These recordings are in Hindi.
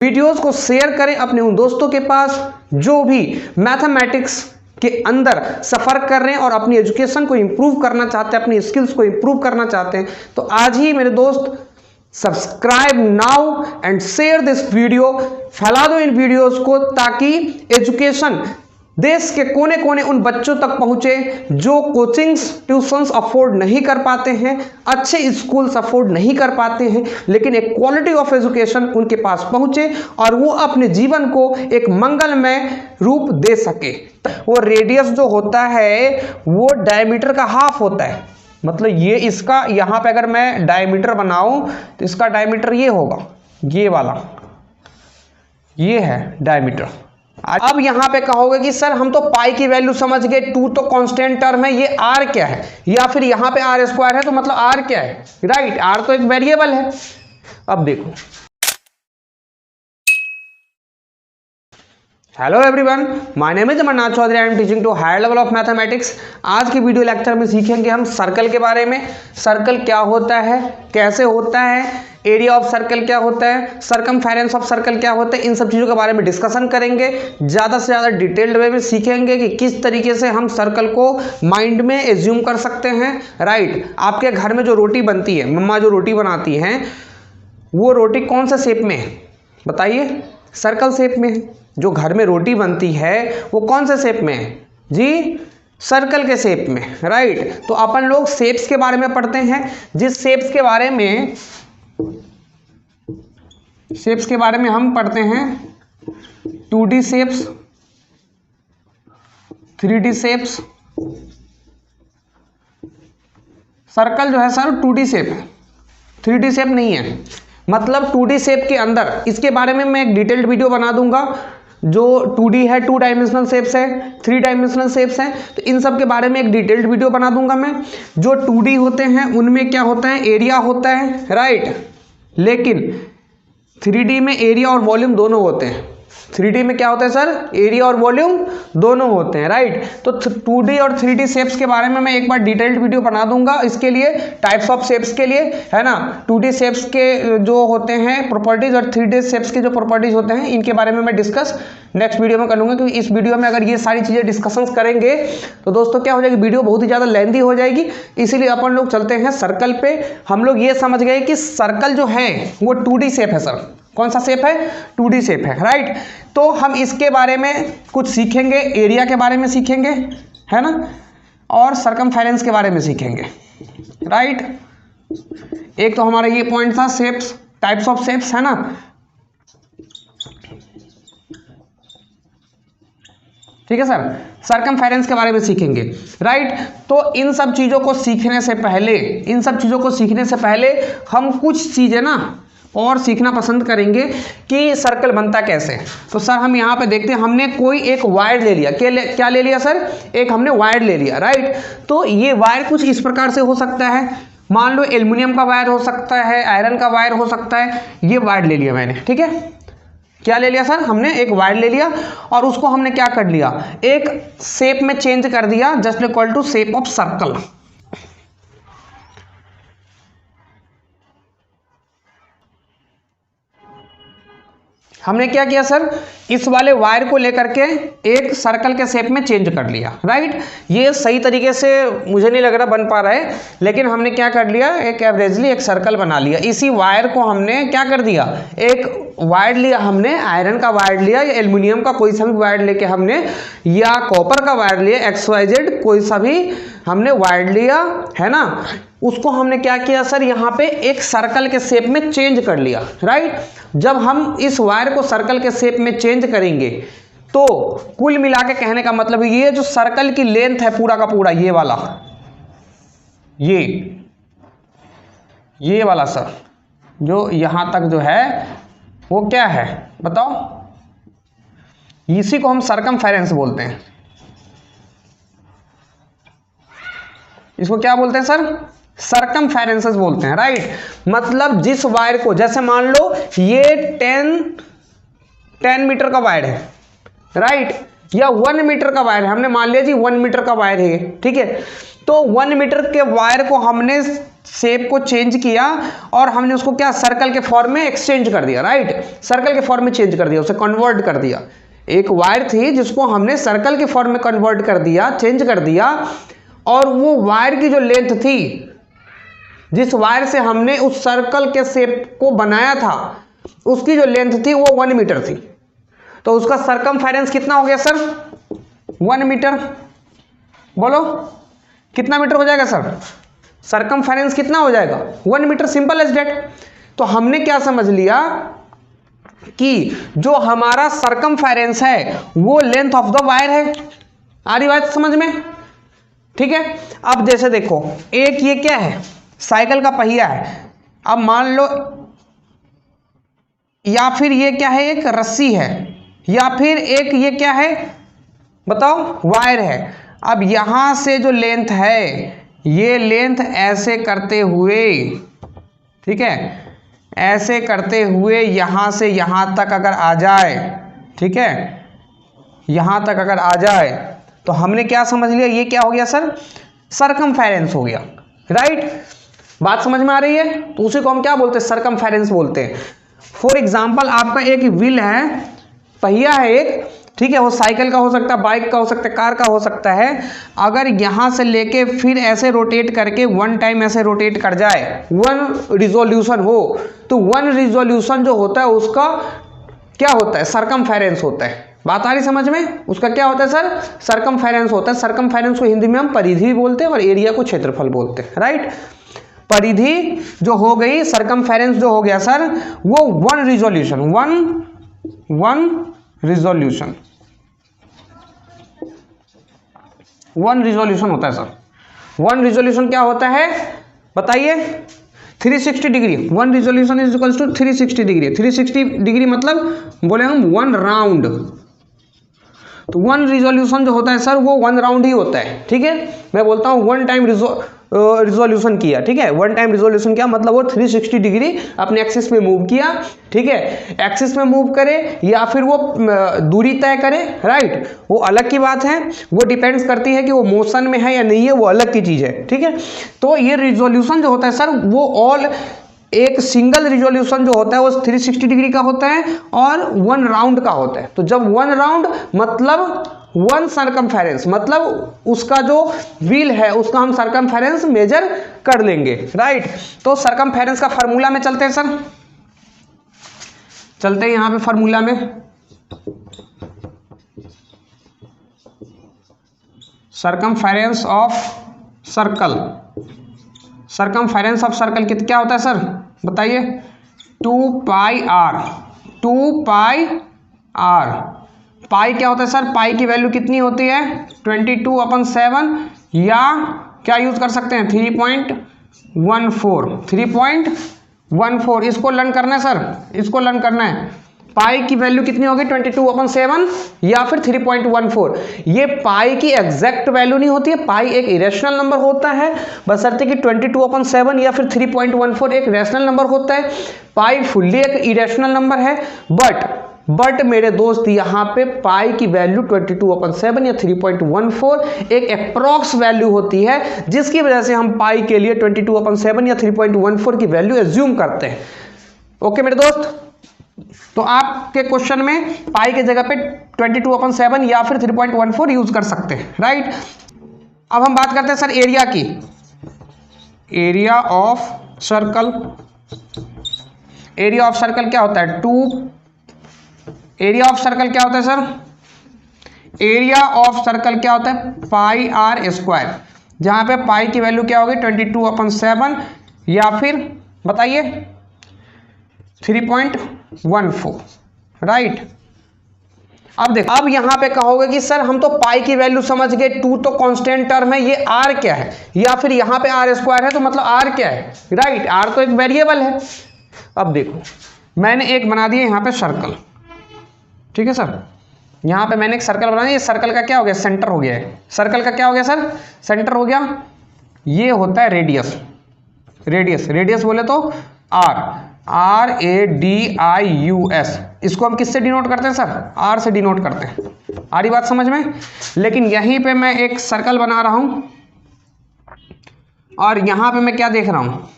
वीडियोस को शेयर करें अपने उन दोस्तों के पास जो भी मैथमेटिक्स के अंदर सफर कर रहे हैं और अपनी एजुकेशन को इंप्रूव करना चाहते हैं, अपनी स्किल्स को इंप्रूव करना चाहते हैं। तो आज ही मेरे दोस्त subscribe now and share this video, फैला दो इन वीडियोस को ताकि एजुकेशन देश के कोने कोने उन बच्चों तक पहुंचे जो कोचिंग्स ट्यूशंस अफोर्ड नहीं कर पाते हैं, अच्छे स्कूल्स अफोर्ड नहीं कर पाते हैं, लेकिन एक क्वालिटी ऑफ एजुकेशन उनके पास पहुंचे और वो अपने जीवन को एक मंगलमय रूप दे सके। वो रेडियस जो होता है वो डायमीटर का हाफ होता है, मतलब ये इसका यहाँ पे अगर मैं डायमीटर बनाऊं तो इसका डायमीटर ये होगा, ये वाला ये है डायमीटर। अब यहां पे कहोगे कि सर हम तो पाई की वैल्यू समझ गए, 2 तो कांस्टेंट टर्म है, ये आर क्या है, या फिर यहां पे आर स्क्वायर है तो मतलब आर क्या है, राइट, आर तो एक वेरिएबल है। अब देखो, hello everyone, my name is Amarnath Chaudhary, I am teaching to higher level of mathematics. आज की वीडियो लेक्चर में सीखेंगे हम सर्कल के बारे में। सर्कल क्या होता है, कैसे होता है, एरिया ऑफ सर्कल क्या होता है, सरकमफेरेंस ऑफ सर्कल क्या होता है, इन सब चीज़ों के बारे में डिस्कशन करेंगे। ज़्यादा से ज़्यादा डिटेल्ड वे में सीखेंगे कि किस तरीके से हम सर्कल को माइंड में एज्यूम कर सकते हैं, राइट। आपके घर में जो रोटी बनती है, मम्मा जो रोटी बनाती हैं, वो रोटी कौन से शेप में है बताइए, सर्कल शेप में है। जो घर में रोटी बनती है वो कौन से शेप में है जी, सर्कल के शेप में, राइट। तो अपन लोग शेप्स के बारे में पढ़ते हैं, जिस शेप्स के बारे में हम पढ़ते हैं 2D shapes, 3D shapes. Circle जो है सर 2D शेप है, 3D शेप नहीं है, मतलब 2D शेप के अंदर। इसके बारे में मैं एक डिटेल्ड वीडियो बना दूंगा। जो 2D है, 2 डायमेंशनल शेप्स है, 3 डायमेंशनल शेप्स हैं, तो इन सब के बारे में एक डिटेल्ड वीडियो बना दूंगा मैं। जो 2D होते हैं उनमें क्या होता है, एरिया होता है, राइट, लेकिन 3D में एरिया और वॉल्यूम दोनों होते हैं। 3D में क्या होता है सर, एरिया और वॉल्यूम दोनों होते हैं, राइट। तो 2D और 3D शेप्स के बारे में मैं एक बार डिटेल्ड वीडियो बना दूंगा। इसके लिए टाइप्स ऑफ शेप्स के लिए, है ना, 2D शेप्स के जो होते हैं प्रॉपर्टीज और 3D शेप्स के जो प्रॉपर्टीज होते हैं, इनके बारे में मैं डिस्कस नेक्स्ट वीडियो में करूंगा। क्योंकि इस वीडियो में अगर ये सारी चीज़ें डिस्कशंस करेंगे तो दोस्तों क्या हो जाएगी, वीडियो बहुत ही ज़्यादा लेंथी हो जाएगी। इसीलिए अपन लोग चलते हैं सर्कल पे। हम लोग ये समझ गए कि सर्कल जो है वो 2D शेप है सर। कौन सा शेप है, 2D शेप है, राइट। तो हम इसके बारे में कुछ सीखेंगे, एरिया के बारे में सीखेंगे, है ना, और सरकमफेरेंस के बारे में सीखेंगे, राइट। एक तो हमारा ये पॉइंट था शेप्स, टाइप्स ऑफ शेप्स, है ना। ठीक है सर, सरकमफेरेंस के बारे में सीखेंगे, राइट। तो इन सब चीज़ों को सीखने से पहले हम कुछ चीज़ें ना और सीखना पसंद करेंगे कि सर्कल बनता कैसे। तो सर हम यहाँ पे देखते हैं, हमने कोई एक वायर ले लिया, क्या ले लिया सर, एक हमने वायर ले लिया, राइट। तो ये वायर कुछ इस प्रकार से हो सकता है, मान लो एल्युमिनियम का वायर हो सकता है, आयरन का वायर हो सकता है। ये वायर ले लिया मैंने, ठीक है, क्या ले लिया सर, हमने एक वायर ले लिया और उसको हमने क्या कर लिया, एक शेप में चेंज कर दिया, just equal to shape of circle. हमने क्या किया सर, इस वाले वायर को लेकर के एक सर्कल के शेप में चेंज कर लिया, राइट। ये सही तरीके से मुझे नहीं लग रहा बन पा रहा है, लेकिन हमने क्या कर लिया, एक एवरेजली एक सर्कल बना लिया। इसी वायर को हमने क्या कर दिया, एक वायर लिया हमने, आयरन का वायर लिया या एल्युमिनियम का कोई सा भी वायर लेके हमने, या कॉपर का वायर लिया, XYZ कोई सा भी हमने वायर लिया, है ना। उसको हमने क्या किया सर, यहाँ पे एक सर्कल के शेप में चेंज कर लिया, राइट। जब हम इस वायर को सर्कल के शेप में चेंज करेंगे तो कुल मिला के कहने का मतलब ये जो सर्कल की लेंथ है पूरा का पूरा, ये वाला, ये वाला सर, जो यहां तक जो है वो क्या है बताओ, इसी को हम सरकमफेरेंस बोलते हैं। इसको क्या बोलते हैं सर, सरकमफेरेंसेस बोलते हैं, राइट। मतलब जिस वायर को, जैसे मान लो ये 10 मीटर का वायर है, राइट, या 1 मीटर का वायर है, हमने मान लिया जी 1 मीटर का वायर है, ठीक है। तो 1 मीटर के वायर को हमने शेप को चेंज किया और हमने उसको क्या सर्कल के फॉर्म में एक्सचेंज कर दिया, राइट, सर्कल के फॉर्म में चेंज कर दिया, उसे कन्वर्ट कर दिया। एक वायर थी जिसको हमने सर्कल के फॉर्म में कन्वर्ट कर दिया, चेंज कर दिया, और वो वायर की जो लेंथ थी, जिस वायर से हमने उस सर्कल के शेप को बनाया था, उसकी जो लेंथ थी वो 1 मीटर थी। तो उसका सरकमफेरेंस कितना हो गया सर? 1 मीटर। बोलो कितना मीटर हो जाएगा सर? सरकमफेरेंस कितना हो जाएगा? 1 मीटर, सिंपल एज दैट। तो हमने क्या समझ लिया कि जो हमारा सरकमफेरेंस है वो लेंथ ऑफ द वायर है। आ रही बात समझ में? ठीक है। अब जैसे देखो, एक ये क्या है, साइकिल का पहिया है, अब मान लो, या फिर ये क्या है, एक रस्सी है, या फिर एक ये क्या है बताओ, वायर है। अब यहां से जो लेंथ है, ये लेंथ ऐसे करते हुए, ठीक है, ऐसे करते हुए यहां से यहां तक अगर आ जाए, ठीक है, यहां तक अगर आ जाए, तो हमने क्या समझ लिया, ये क्या हो गया सर? सरकमफेरेंस हो गया, राइट। बात समझ में आ रही है? तो उसी को हम क्या बोलते हैं? सरकमफेरेंस बोलते हैं। फॉर एग्जाम्पल, आपका एक व्हील है, पहिया है एक, ठीक है, वो साइकिल का हो सकता है, बाइक का हो सकता है, कार का हो सकता है। अगर यहां से लेके फिर ऐसे रोटेट करके 1 टाइम ऐसे रोटेट कर जाए, 1 रिजोल्यूशन हो, तो 1 रिजोल्यूशन जो होता है उसका क्या होता है? सरकमफेरेंस होता है। बात आ रही समझ में? उसका क्या होता है सर? सरकमफेरेंस होता है। सरकमफेरेंस को हिंदी में हम परिधि भी बोलते हैं और एरिया को क्षेत्रफल बोलते हैं, राइट। परिधि जो हो गई, सरकमफेरेंस जो हो गया सर, वो 1 रिजोल्यूशन, 1 रिजोल्यूशन होता है सर। 1 रिजोल्यूशन क्या होता है बताइए? 360 degree. 1 resolution is equals to 360 degree. 360 degree मतलब बोले हम 1 राउंड। तो 1 रिजोल्यूशन जो होता है सर, वो 1 राउंड ही होता है, ठीक है। मैं बोलता हूँ 1 टाइम रिजोल्यूशन किया, ठीक है, 1 टाइम रिजोल्यूशन किया मतलब वो 360 डिग्री अपने एक्सिस में मूव किया, ठीक है। एक्सिस में मूव करे या फिर वो दूरी तय करे, राइट, वो अलग की बात है, वो डिपेंड्स करती है कि वो मोशन में है या नहीं है, वो अलग की चीज है, ठीक है। तो ये रिजोल्यूशन जो होता है सर, वो ऑल एक सिंगल रिजोल्यूशन जो होता है वो 360 डिग्री का होता है और 1 राउंड का होता है। तो जब 1 राउंड मतलब 1 सरकमफेरेंस, मतलब उसका जो व्हील है उसका हम सरकमफेरेंस मेजर कर लेंगे, राइट। तो सरकमफेरेंस का फार्मूला में चलते हैं सर, चलते हैं यहां पे फार्मूला में। Circumference of circle, circumference of circle क्या होता है सर बताइए? 2 पाई आर। 2 pi are. पाई क्या होता है सर? पाई की वैल्यू कितनी होती है? 22/7, या क्या यूज कर सकते हैं? 3.14। 3.14 इसको लर्न करना है सर, इसको लर्न करना है। पाई की वैल्यू कितनी होगी? 22/7 या फिर 3.14। ये पाई की एग्जैक्ट वैल्यू नहीं होती है, पाई एक इरेशनल नंबर होता है, बशर्ते कि 22/7 या फिर 3.14 एक रैशनल नंबर होता है। पाई फुल्ली एक इरेशनल नंबर है, बट मेरे दोस्त यहाँ पे पाई की वैल्यू 22/7 या 3.14 एक अप्रॉक्स वैल्यू होती है, जिसकी वजह से हम पाई के लिए 22/7 या 3.14 की वैल्यू एज्यूम करते हैं। ओके मेरे दोस्त, तो आपके क्वेश्चन में पाई के जगह पे 22/7 या फिर 3.14 यूज कर सकते हैं, राइट। अब हम बात करते हैं सर एरिया की। Area of circle, area of circle क्या होता है? एरिया ऑफ सर्कल क्या होता है सर? एरिया ऑफ सर्कल क्या होता है? पाई आर स्क्वायर, जहां पे पाई की वैल्यू क्या होगी? 22/7 या फिर बताइए 3.14, राइट। अब देखो, अब यहां पे कहोगे कि सर हम तो पाई की वैल्यू समझ गए, 2 तो कांस्टेंट टर्म है, ये आर क्या है? या फिर यहां पे आर स्क्वायर है तो मतलब आर क्या है? राइट, आर तो एक वेरिएबल है। अब देखो, मैंने एक बना दिया यहां पे सर्कल, ठीक है सर, यहां पे मैंने एक सर्कल बना दिया। ये सर्कल का क्या हो गया? सेंटर हो गया है। सर्कल का क्या हो गया सर? सेंटर हो गया। ये होता है रेडियस। रेडियस बोले तो RADIUS। इसको हम किससे डिनोट करते हैं सर? आर से डिनोट करते हैं। आ रही बात समझ में? लेकिन यहीं पे मैं एक सर्कल बना रहा हूं, और यहाँ पे मैं क्या देख रहा हूँ,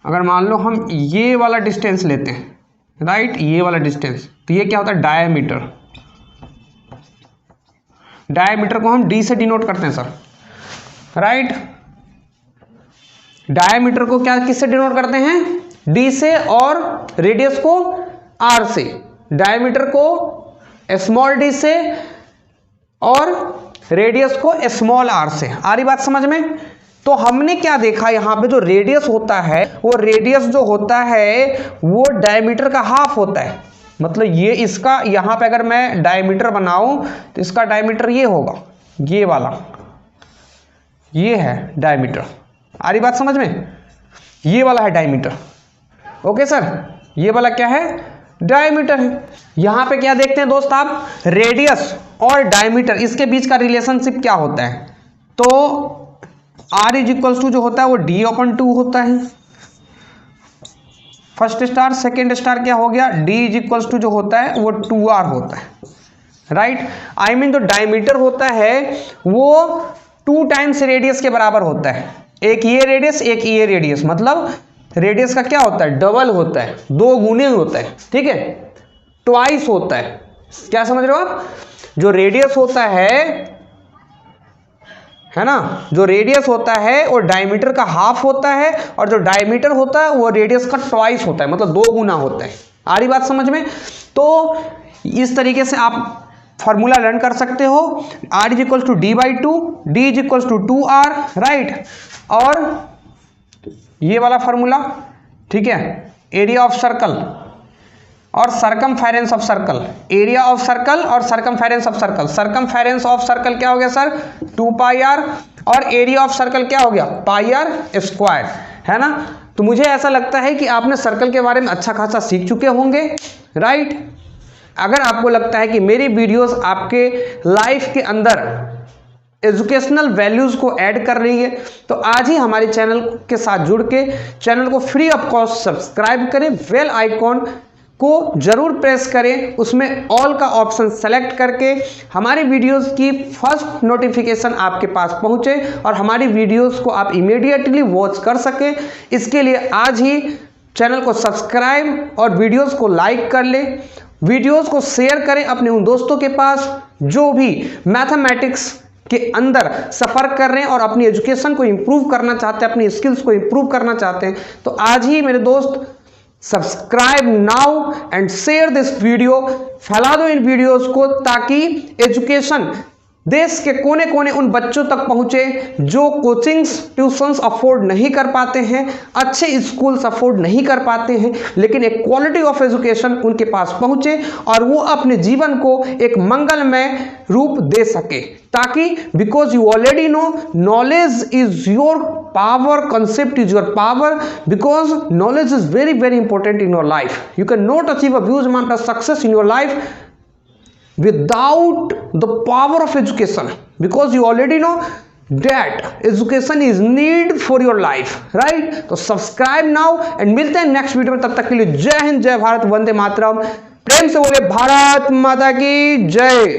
अगर मान लो हम ये वाला डिस्टेंस लेते हैं, राइट, ये वाला डिस्टेंस, तो ये क्या होता है, डायमीटर। डायमीटर को हम डी से डिनोट करते हैं सर, राइट। डायमीटर को क्या किससे डिनोट करते हैं, डी से, और रेडियस को आर से। डायमीटर को स्मॉल डी से और रेडियस को स्मॉल आर से। आ रही बात समझ में। तो हमने क्या देखा, यहाँ पे जो रेडियस होता है, वो रेडियस जो होता है वो डायमीटर का हाफ होता है। मतलब ये इसका, यहाँ पे अगर मैं डायमीटर बनाऊं तो इसका डायमीटर ये होगा, ये वाला, ये है डायमीटर। आ रही बात समझ में, ये वाला है डायमीटर। ओके सर, ये वाला क्या है, डायमीटर है। यहाँ पे क्या देखते हैं दोस्त आप, रेडियस और डायमीटर, इसके बीच का रिलेशनशिप क्या होता है। तो R इज इक्वल्स टू जो होता है वो D/2 होता है। फर्स्ट स्टार, सेकेंड स्टार क्या हो गया, D इज इक्वल्स टू जो होता है वो 2R होता है, राइट। आई मीन जो डायमीटर होता है वो 2 टाइम्स रेडियस के बराबर होता है। एक ये रेडियस, एक ये रेडियस, मतलब रेडियस का क्या होता है, डबल होता है, 2 गुने होता है, ठीक है, ट्वाइस होता है। क्या समझ रहे हो आप, जो रेडियस होता है ना, जो रेडियस होता है वो डायमीटर का हाफ होता है, और जो डायमीटर होता है वो रेडियस का ट्वाइस होता है, मतलब 2 गुना होता है। आ रही बात समझ में। तो इस तरीके से आप फॉर्मूला लर्न कर सकते हो, R is equals to D/2, D is equals to 2R, right. और ये वाला फॉर्मूला, ठीक है, एरिया ऑफ सर्कल और circumference of circle, area of circle और circumference of circle. Circumference of circle क्या हो गया सर, 2πr, और एरिया ऑफ सर्कल क्या हो गया, πr², है ना। तो मुझे ऐसा लगता है कि आपने सर्कल के बारे में अच्छा खासा सीख चुके होंगे, राइट। अगर आपको लगता है कि मेरी वीडियोस आपके लाइफ के अंदर एजुकेशनल वैल्यूज को ऐड कर रही है, तो आज ही हमारे चैनल के साथ जुड़ के चैनल को फ्री ऑफ कॉस्ट सब्सक्राइब करें, बेल आइकॉन को जरूर प्रेस करें, उसमें ऑल का ऑप्शन सेलेक्ट करके हमारी वीडियोस की फर्स्ट नोटिफिकेशन आपके पास पहुंचे और हमारी वीडियोस को आप इमीडिएटली वॉच कर सकें। इसके लिए आज ही चैनल को सब्सक्राइब और वीडियोस को लाइक कर लें, वीडियोस को शेयर करें अपने उन दोस्तों के पास जो भी मैथमेटिक्स के अंदर सफर कर रहे हैं और अपनी एजुकेशन को इंप्रूव करना चाहते हैं, अपनी स्किल्स को इंप्रूव करना चाहते हैं। तो आज ही मेरे दोस्त subscribe now and share this video, फैला दो इन वीडियोस को, ताकि एजुकेशन देश के कोने कोने उन बच्चों तक पहुंचे जो कोचिंग्स ट्यूशंस अफोर्ड नहीं कर पाते हैं, अच्छे स्कूल्स अफोर्ड नहीं कर पाते हैं, लेकिन एक क्वालिटी ऑफ एजुकेशन उनके पास पहुंचे और वो अपने जीवन को एक मंगलमय रूप दे सके। ताकि because you already know knowledge is your power, concept is your power, because knowledge is very very important in your life. You cannot achieve a huge amount of success in your life without the power of education, because you already know that education is need for your life, right? तो सब्सक्राइब नाउ एंड मिलते हैं नेक्स्ट वीडियो में। तब तक के लिए जय हिंद, जय भारत, वंदे मातरम। प्रेम से बोले भारत माता की जय।